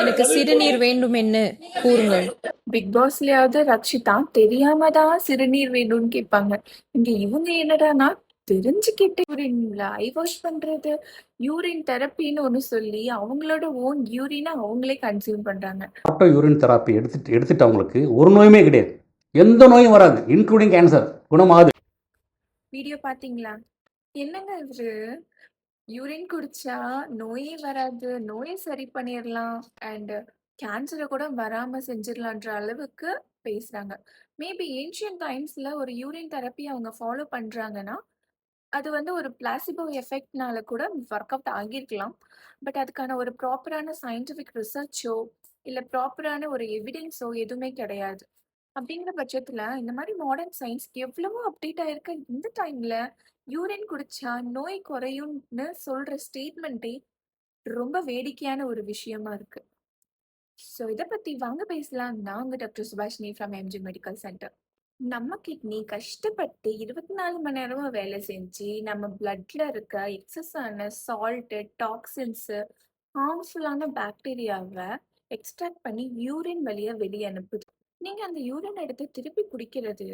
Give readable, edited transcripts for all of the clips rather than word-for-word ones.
எனக்கு சிறுநீர் வேண்டும் என்று கூறுங்கள். பிக் பாஸ்லயாவது ரக்ஷிதா தெரியாம தான் சிறுநீர் வேணும்னு கேட்பாங்க. இங்க இவங்க என்னடான்னா தெரிஞ்சுக்கிட்டு யூரின் ஐ வாஷ் பண்றது, யூரின் தெரப்பின்னு ஒண்ணு சொல்லி அவங்களோட ஓன் யூரினை அவங்களே கன்சியூம் பண்றாங்க. ஆட்டோ யூரின் தெராப்பி எடுத்துட்டவங்களுக்கு ஒரு நோயுமே கிடையாது, எந்த நோயும் வராது, இன்க்ளூடிங் கேன்சர் குணமாகுது. வீடியோ பாத்தீங்களா? என்னங்க இவரு யூரின் குடிச்சா நோயே வராது, நோயை சரி பண்ணிடலாம் அண்ட் கேன்சரை கூட வராம செஞ்சிடலான்ற அளவுக்கு பேசுறாங்க. மேபி ஏன்ஷியன் டைம்ஸ்ல ஒரு யூரின் தெரப்பி அவங்க ஃபாலோ பண்றாங்கன்னா அது வந்து ஒரு பிளாசிபோ எஃபெக்ட்னால கூட ஒர்க் அவுட் ஆகியிருக்கலாம். பட் அதுக்கான ஒரு ப்ராப்பரான சயின்டிஃபிக் ரிசர்ச்சோ இல்லை ப்ராப்பரான ஒரு எவிடன்ஸோ எதுவுமே கிடையாது. அப்படிங்கிற பட்சத்துல இந்த மாதிரி மாடர்ன் சயின்ஸ் எவ்வளவோ அப்டேட் ஆயிருக்க இந்த டைம்ல யூரின் குடிச்சா நோய் குறையும்னு சொல்ற ஸ்டேட்மெண்ட்டே ரொம்ப வேடிக்கையான ஒரு விஷயமா இருக்கு. ஸோ இதை பத்தி வாங்க பேசலாம். நான் உங்க doctor Subhashini from MG medical centre. நம்ம கிட்னி கஷ்டப்பட்டு 24 மணி நேரமும் வேலை செஞ்சு நம்ம பிளட்ல இருக்க எக்ஸஸான சால்ட்டு, டாக்ஸின்ஸு, ஹார்ம்ஃபுல்லான பாக்டீரியாவை எக்ஸ்ட்ராக்ட் பண்ணி யூரின் வழியா வெளியே அனுப்புது. நீங்க அந்த யூரின் எடுத்து திருப்பி குடிக்கிறது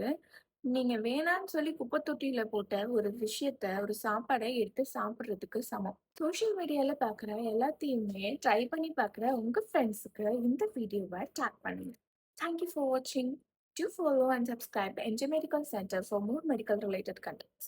நீங்க வேணான்னு சொல்லி குப்பை தொட்டியில போட்ட ஒரு விஷயத்த, ஒரு சாப்பாடை எடுத்து சாப்பிடுறதுக்கு சமம். சோஷியல் மீடியால பார்க்குற எல்லாத்தையுமே ட்ரை பண்ணி பார்க்குற உங்க ஃப்ரெண்ட்ஸுக்கு இந்த வீடியோவை டேக் பண்ணுங்க. தேங்க்யூ ஃபார் வாட்சிங். Do follow and subscribe NJ Medical Center for more medical related contents.